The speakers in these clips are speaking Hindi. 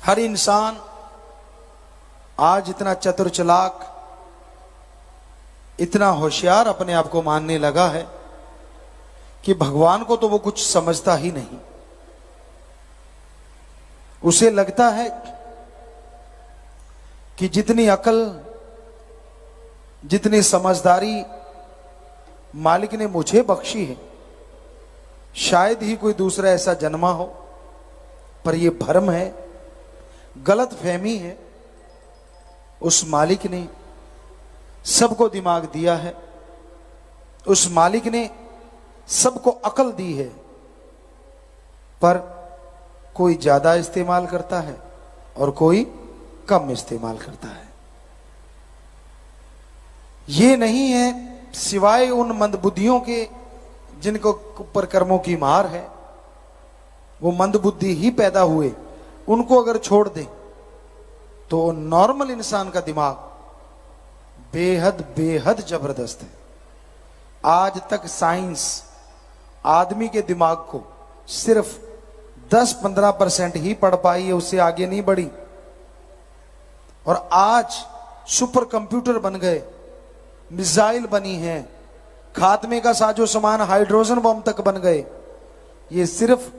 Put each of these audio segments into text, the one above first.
हर इंसान आज इतना चतुर चालाक, इतना होशियार अपने आप को मानने लगा है कि भगवान को तो वो कुछ समझता ही नहीं। उसे लगता है कि जितनी अकल, जितनी समझदारी मालिक ने मुझे बख्शी है, शायद ही कोई दूसरा ऐसा जन्मा हो। पर यह भ्रम है, गलत फहमी है। उस मालिक ने सबको दिमाग दिया है, उस मालिक ने सबको अकल दी है, पर कोई ज्यादा इस्तेमाल करता है और कोई कम इस्तेमाल करता है। ये नहीं है सिवाय उन मंदबुद्धियों के जिनको ऊपर कर्मों की मार है। वो मंदबुद्धि ही पैदा हुए, उनको अगर छोड़ दें तो नॉर्मल इंसान का दिमाग बेहद बेहद जबरदस्त है। आज तक साइंस आदमी के दिमाग को सिर्फ 10-15% ही पढ़ पाई है, उससे आगे नहीं बढ़ी। और आज सुपर कंप्यूटर बन गए, मिसाइल बनी है, खात्मे का साजो सामान हाइड्रोजन बम तक बन गए। ये सिर्फ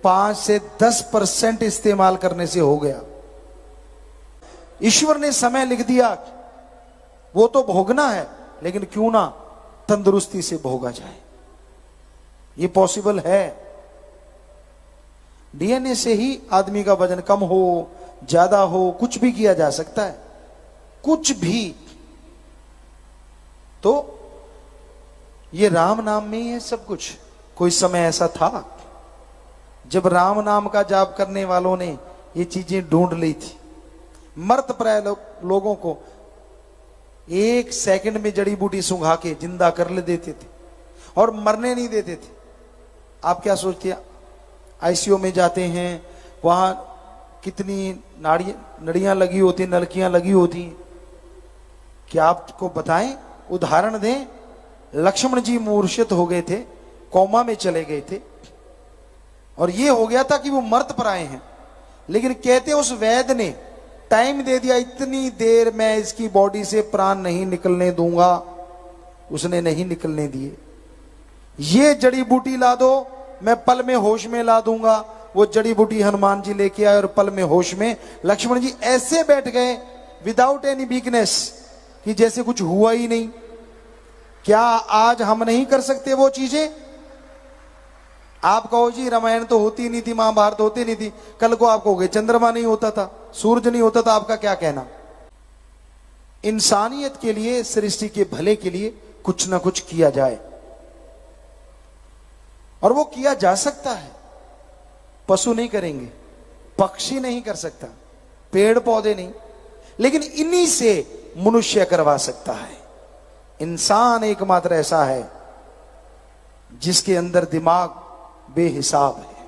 5 से 10% इस्तेमाल करने से हो गया। ईश्वर ने समय लिख दिया, वो तो भोगना है, लेकिन क्यों ना तंदुरुस्ती से भोगा जाए। ये पॉसिबल है। डीएनए से ही आदमी का वजन कम हो, ज्यादा हो, कुछ भी किया जा सकता है, कुछ भी। तो ये राम नाम में ही है सब कुछ। कोई समय ऐसा था जब राम नाम का जाप करने वालों ने ये चीजें ढूंढ ली थी। मर्त प्राय लोगों को 1 सेकंड में जड़ी बूटी सुंघा के जिंदा कर ले देते थे और मरने नहीं देते थे। आप क्या सोचते हैं, आईसीयू में जाते हैं, वहां कितनी नड़ियां लगी होती, नलकियां लगी होती। क्या आपको बताएं, उदाहरण दें, लक्ष्मण जी मूर्छित हो गए थे, कोमा में चले गए थे, और ये हो गया था कि वो मर्त प्राय हैं। लेकिन कहते उस वैद्य ने टाइम दे दिया, इतनी देर मैं इसकी बॉडी से प्राण नहीं निकलने दूंगा। उसने नहीं निकलने दिए। ये जड़ी बूटी ला दो, मैं पल में होश में ला दूंगा। वो जड़ी बूटी हनुमान जी लेके आए और पल में होश में लक्ष्मण जी ऐसे बैठ गए विदाउट एनी वीकनेस कि जैसे कुछ हुआ ही नहीं। क्या आज हम नहीं कर सकते वो चीजें? आप कहो जी रामायण तो होती नहीं थी, महाभारत होती नहीं थी, कल को आप कहोगे चंद्रमा नहीं होता था, सूरज नहीं होता था, आपका क्या कहना? इंसानियत के लिए, सृष्टि के भले के लिए कुछ ना कुछ किया जाए, और वो किया जा सकता है। पशु नहीं करेंगे, पक्षी नहीं कर सकता, पेड़ पौधे नहीं, लेकिन इन्हीं से मनुष्य करवा सकता है। इंसान एकमात्र ऐसा है जिसके अंदर दिमाग बेहिसाब है।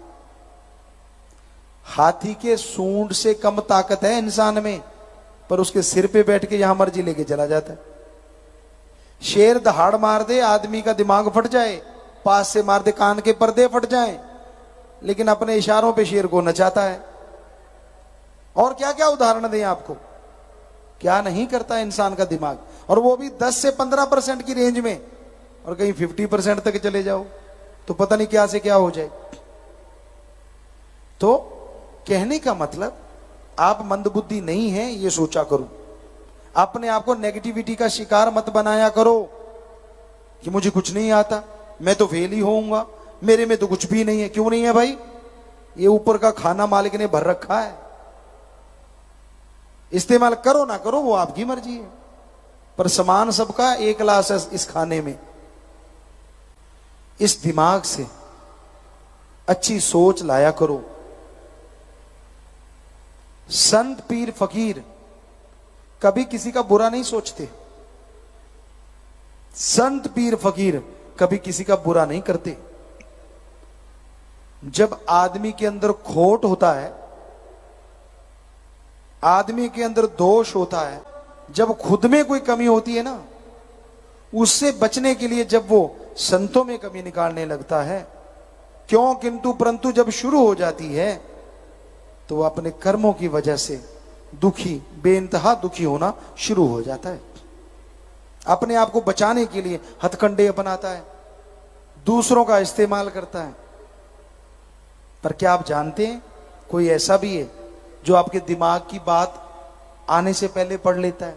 हाथी के सूंड से कम ताकत है इंसान में, पर उसके सिर पे बैठ के यहां मर्जी लेके चला जाता है। शेर दहाड़ मार दे, आदमी का दिमाग फट जाए, पास से मार दे, कान के पर्दे फट जाएं, लेकिन अपने इशारों पे शेर को नचाता है। और क्या क्या उदाहरण दें आपको, क्या नहीं करता इंसान का दिमाग। और वो भी 10 से 15% की रेंज में, और कहीं 50% तक चले जाओ तो पता नहीं क्या से क्या हो जाए। तो कहने का मतलब, आप मंदबुद्धि नहीं है ये सोचा करो। अपने आप को नेगेटिविटी का शिकार मत बनाया करो कि मुझे कुछ नहीं आता, मैं तो फेल ही होऊंगा, मेरे में तो कुछ भी नहीं है। क्यों नहीं है भाई? ये ऊपर का खाना मालिक ने भर रखा है, इस्तेमाल करो ना करो वो आपकी मर्जी है, पर सामान सबका एक क्लास है इस खाने में। इस दिमाग से अच्छी सोच लाया करो। संत पीर फकीर कभी किसी का बुरा नहीं सोचते। संत पीर फकीर कभी किसी का बुरा नहीं करते। जब आदमी के अंदर खोट होता है, आदमी के अंदर दोष होता है, जब खुद में कोई कमी होती है ना, उससे बचने के लिए जब वो संतों में कमी निकालने लगता है, क्यों किंतु परंतु जब शुरू हो जाती है, तो वो अपने कर्मों की वजह से दुखी, बेइंतहा दुखी होना शुरू हो जाता है। अपने आप को बचाने के लिए हथकंडे अपनाता है, दूसरों का इस्तेमाल करता है। पर क्या आप जानते हैं कोई ऐसा भी है जो आपके दिमाग की बात आने से पहले पढ़ लेता है,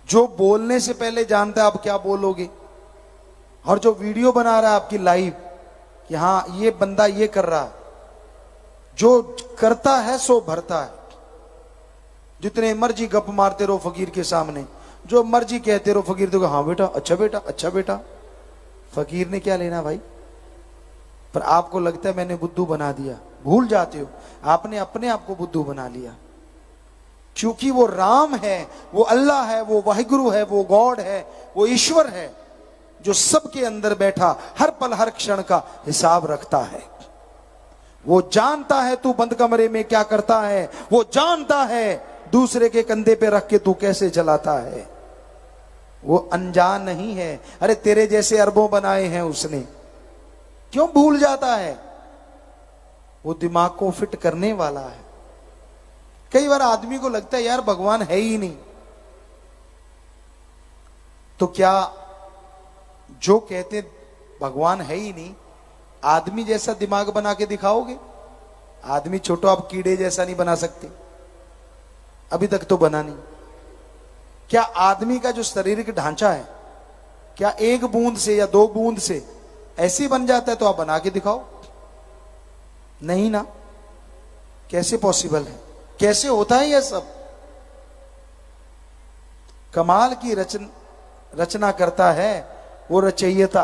जो बोलने से पहले जानता है आप क्या बोलोगे, और जो वीडियो बना रहा है आपकी लाइव कि हाँ ये बंदा ये कर रहा है। जो करता है सो भरता है। जितने मर्जी गप मारते रहो फकीर के सामने, जो मर्जी कहते रहो फकीर देखो, हाँ बेटा, अच्छा बेटा, अच्छा बेटा। फकीर ने क्या लेना भाई? पर आपको लगता है मैंने बुद्धू बना दिया। भूल जाते हो आपने अपने आप को बुद्धू बना लिया, क्योंकि वो राम है, वो अल्लाह है, वो वाहिगुरु है, वो गॉड है, वो ईश्वर है जो सबके अंदर बैठा हर पल हर क्षण का हिसाब रखता है। वो जानता है तू बंद कमरे में क्या करता है, वो जानता है दूसरे के कंधे पे रख के तू कैसे चलाता है। वो अनजान नहीं है। अरे तेरे जैसे अरबों बनाए हैं उसने, क्यों भूल जाता है? वो दिमाग को फिट करने वाला है। कई बार आदमी को लगता है यार भगवान है ही नहीं, तो क्या जो कहते भगवान है ही नहीं, आदमी जैसा दिमाग बना के दिखाओगे? आदमी छोटो, आप कीड़े जैसा नहीं बना सकते, अभी तक तो बना नहीं। क्या आदमी का जो शारीरिक ढांचा है, क्या एक बूंद से या दो बूंद से ऐसे बन जाता है? तो आप बना के दिखाओ। नहीं ना, कैसे पॉसिबल है? कैसे होता है यह सब? कमाल की रचना करता है वो रचयिता।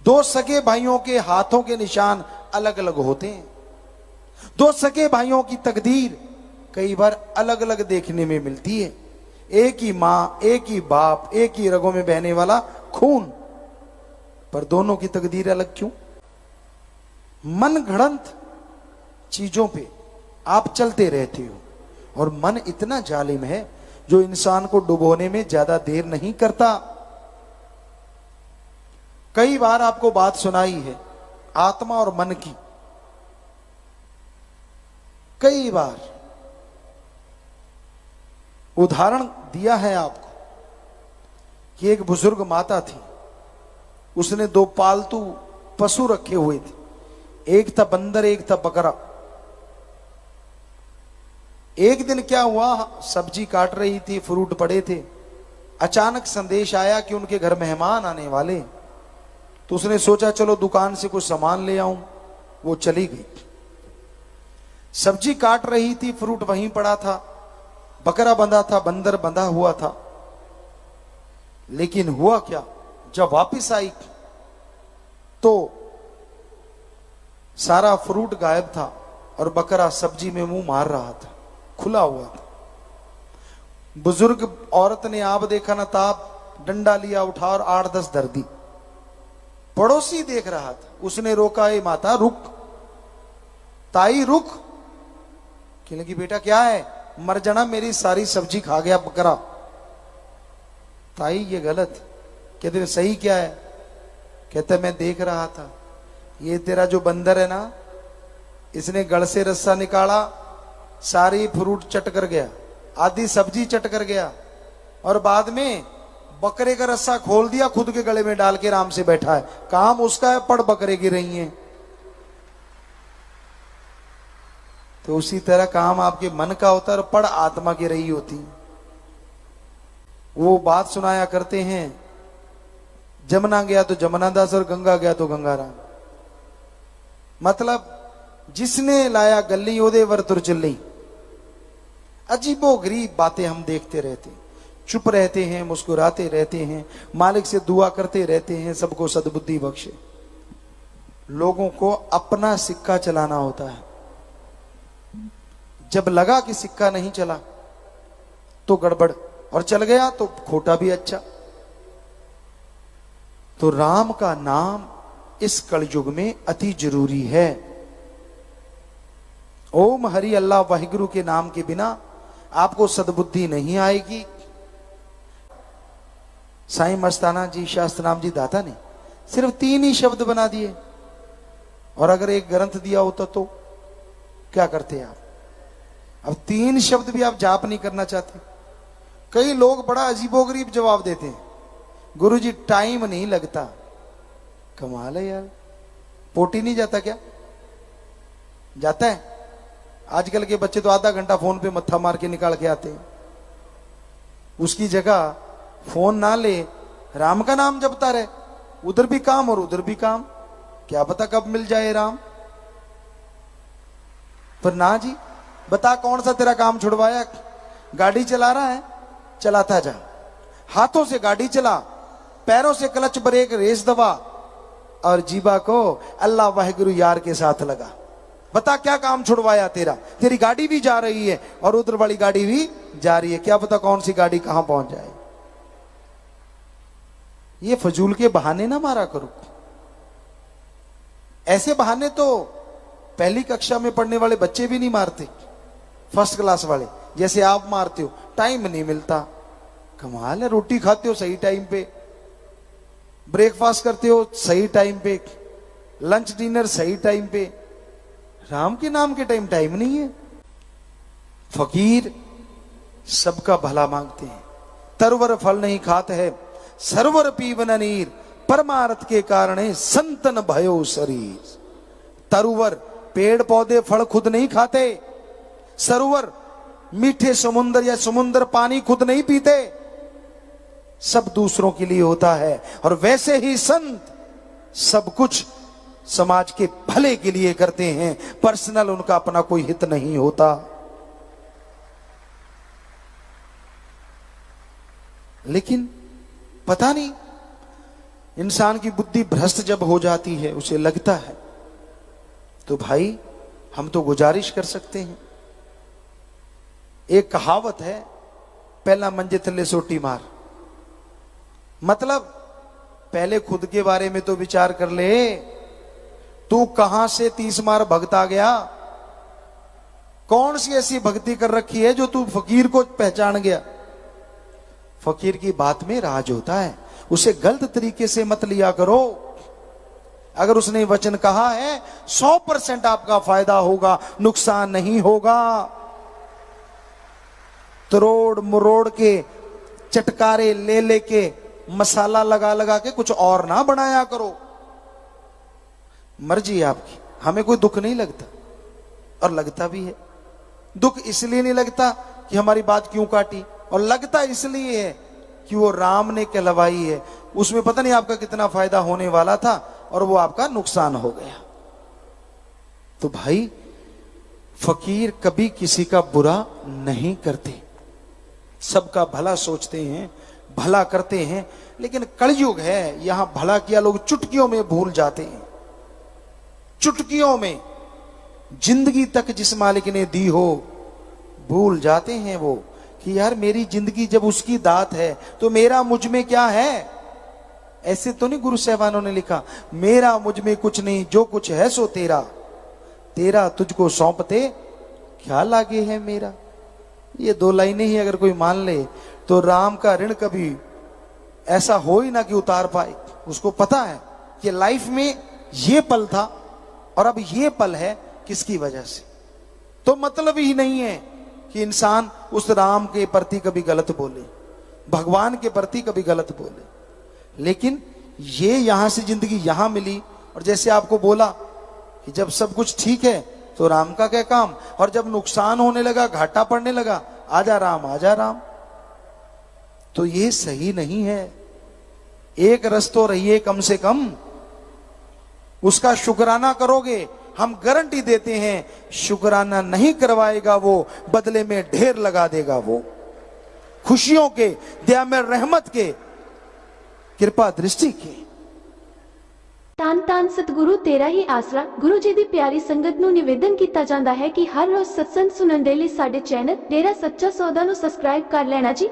दो सगे भाइयों के हाथों के निशान अलग अलग होते हैं। दो सगे भाइयों की तकदीर कई बार अलग अलग देखने में मिलती है। एक ही मां, एक ही बाप, एक ही रगों में बहने वाला खून, पर दोनों की तकदीर अलग क्यों? मन घड़ंत चीजों पे आप चलते रहते हो, और मन इतना जालिम है जो इंसान को डुबोने में ज्यादा देर नहीं करता। कई बार आपको बात सुनाई है आत्मा और मन की, कई बार उदाहरण दिया है आपको कि एक बुजुर्ग माता थी, उसने दो पालतू पशु रखे हुए थे, एक था बंदर, एक था बकरा। एक दिन क्या हुआ, सब्जी काट रही थी, फ्रूट पड़े थे, अचानक संदेश आया कि उनके घर मेहमान आने वाले। तो उसने सोचा चलो दुकान से कुछ सामान ले आऊं। वो चली गई, सब्जी काट रही थी, फ्रूट वहीं पड़ा था, बकरा बंधा था, बंदर बंधा हुआ था। लेकिन हुआ क्या, जब वापस आई तो सारा फ्रूट गायब था और बकरा सब्जी में मुंह मार रहा था, खुला हुआ था। बुजुर्ग औरत ने आप देखा ना ताप, डंडा लिया उठा और 8-10 धर दी। पड़ोसी देख रहा था, उसने रोका, ए माता रुक, ताई रुक। कहने लगी बेटा क्या है? मर जाना, मेरी सारी सब्जी खा गया बकरा। ताई ये गलत। कहते सही क्या है? कहते मैं देख रहा था, ये तेरा जो बंदर है ना, इसने गड़ से रस्सा निकाला, सारी फ्रूट चट कर गया, आधी सब्जी चट कर गया, और बाद में बकरे का रस्सा खोल दिया, खुद के गले में डाल के आराम से बैठा है। काम उसका है, पड़ बकरे की रही है। तो उसी तरह काम आपके मन का होता है और पड़ आत्मा की रही होती। वो बात सुनाया करते हैं, जमुना गया तो जमुना दास और गंगा गया तो गंगाराम। मतलब जिसने लाया गली ओदे वर तुर चली। अजीबो गरीब बातें हम देखते रहते, चुप रहते हैं, मुस्कुराते रहते हैं, मालिक से दुआ करते रहते हैं सबको सद्बुद्धि बख्शे। लोगों को अपना सिक्का चलाना होता है। जब लगा कि सिक्का नहीं चला तो गड़बड़, और चल गया तो खोटा भी अच्छा। तो राम का नाम इस कलयुग में अति जरूरी है। ओम हरि अल्लाह वाहिगुरु के नाम के बिना आपको सद्बुद्धि नहीं आएगी। साईं मस्ताना जी, शास्त्रनाम जी दाता ने सिर्फ 3 ही शब्द बना दिए, और अगर एक ग्रंथ दिया होता तो क्या करते आप? अब 3 शब्द भी आप जाप नहीं करना चाहते। कई लोग बड़ा अजीबोगरीब जवाब देते हैं, गुरुजी टाइम नहीं लगता। कमाल है यार, पोटी नहीं जाता क्या? जाता है। आजकल के बच्चे तो आधा घंटा फोन पे मत्था मार के निकाल के आते हैं। उसकी जगह फोन ना ले, राम का नाम जपता रहे, उधर भी काम और उधर भी काम, क्या पता कब मिल जाए राम। पर ना जी, बता कौन सा तेरा काम छुड़वाया? गाड़ी चला रहा है, चलाता जा, हाथों से गाड़ी चला, पैरों से क्लच ब्रेक रेस दबा, और जीवा को अल्लाह वाहिगुरु यार के साथ लगा। बता क्या काम छुड़वाया तेरा? तेरी गाड़ी भी जा रही है और उधर वाली गाड़ी भी जा रही है, क्या पता कौन सी गाड़ी कहां पहुंच जाए। ये फजूल के बहाने ना मारा करो। ऐसे बहाने तो पहली कक्षा में पढ़ने वाले बच्चे भी नहीं मारते, फर्स्ट क्लास वाले, जैसे आप मारते हो। टाइम नहीं मिलता, कमाल है। रोटी खाते हो सही टाइम पे, ब्रेकफास्ट करते हो सही टाइम पे, लंच डिनर सही टाइम पे, राम के नाम के टाइम नहीं है। फकीर सबका भला मांगते हैं, तरवर फल नहीं खाते है, सरवर पीवन नीर, परमार्थ के कारण संतन भयो शरीर। तरुवर पेड़ पौधे फल खुद नहीं खाते, सरोवर मीठे समुद्र या समुद्र पानी खुद नहीं पीते, सब दूसरों के लिए होता है। और वैसे ही संत सब कुछ समाज के भले के लिए करते हैं, पर्सनल उनका अपना कोई हित नहीं होता। लेकिन पता नहीं, इंसान की बुद्धि भ्रष्ट जब हो जाती है, उसे लगता है तो भाई हम तो गुजारिश कर सकते हैं। एक कहावत है, पहला मंजे थल्ले सोटी मार। मतलब पहले खुद के बारे में तो विचार कर ले, तू कहां से 30 मार भगता गया? कौन सी ऐसी भक्ति कर रखी है जो तू फकीर को पहचान गया? फकीर की बात में राज होता है, उसे गलत तरीके से मत लिया करो। अगर उसने वचन कहा है 100% आपका फायदा होगा, नुकसान नहीं होगा। तरोड़ मरोड़ के, चटकारे ले लेके, मसाला लगा लगा के कुछ और ना बनाया करो। मर्जी आपकी, हमें कोई दुख नहीं लगता, और लगता भी है। दुख इसलिए नहीं लगता कि हमारी बात क्यों काटी, और लगता इसलिए है कि वो राम ने कहलवाई है, उसमें पता नहीं आपका कितना फायदा होने वाला था और वो आपका नुकसान हो गया। तो भाई फकीर कभी किसी का बुरा नहीं करते, सबका भला सोचते हैं, भला करते हैं। लेकिन कलयुग है, यहां भला किया लोग चुटकियों में भूल जाते हैं। चुटकियों में जिंदगी तक जिस मालिक ने दी हो भूल जाते हैं वो, कि यार मेरी जिंदगी जब उसकी दात है तो मेरा मुझ में क्या है। ऐसे तो नहीं गुरु साहबानों ने लिखा, मेरा मुझ में कुछ नहीं, जो कुछ है सो तेरा, तेरा तुझको सौंपते क्या लागे है मेरा। ये 2 लाइनें ही अगर कोई मान ले तो राम का ऋण कभी ऐसा हो ही ना कि उतार पाए। उसको पता है कि लाइफ में ये पल था और अब ये पल है, किसकी वजह से। तो मतलब ही नहीं है कि इंसान उस राम के प्रति कभी गलत बोले, भगवान के प्रति कभी गलत बोले। लेकिन ये यहां से जिंदगी यहां मिली, और जैसे आपको बोला कि जब सब कुछ ठीक है तो राम का क्या काम, और जब नुकसान होने लगा, घाटा पड़ने लगा, आजा राम आजा राम। तो ये सही नहीं है। एक रस तो रहिए कम से कम, उसका शुक्राना करोगे, हम गारंटी देते हैं शुक्राना नहीं करवाएगा वो, बदले में ढेर लगा देगा वो। खुशियों के, दया में रहमत के, कृपा दृष्टि के। ਧੰਨ ਧੰਨ ਸਤਿਗੁਰੂ ਤੇਰਾ ਹੀ ਆਸਰਾ। ਗੁਰੂ ਜੀ ਦੀ ਪਿਆਰੀ ਸੰਗਤ ਨੂੰ ਨਿਵੇਦਨ ਕੀਤਾ ਜਾਂਦਾ ਹੈ ਕਿ ਹਰ ਰੋਜ਼ ਸਤਸੰਗ ਸੁਣਨ ਦੇ ਲਈ ਸਾਡੇ ਚੈਨਲ ਡੇਰਾ ਸੱਚਾ ਸੌਦਾ ਨੂੰ ਸਬਸਕ੍ਰਾਈਬ ਕਰ ਲੈਣਾ ਜੀ।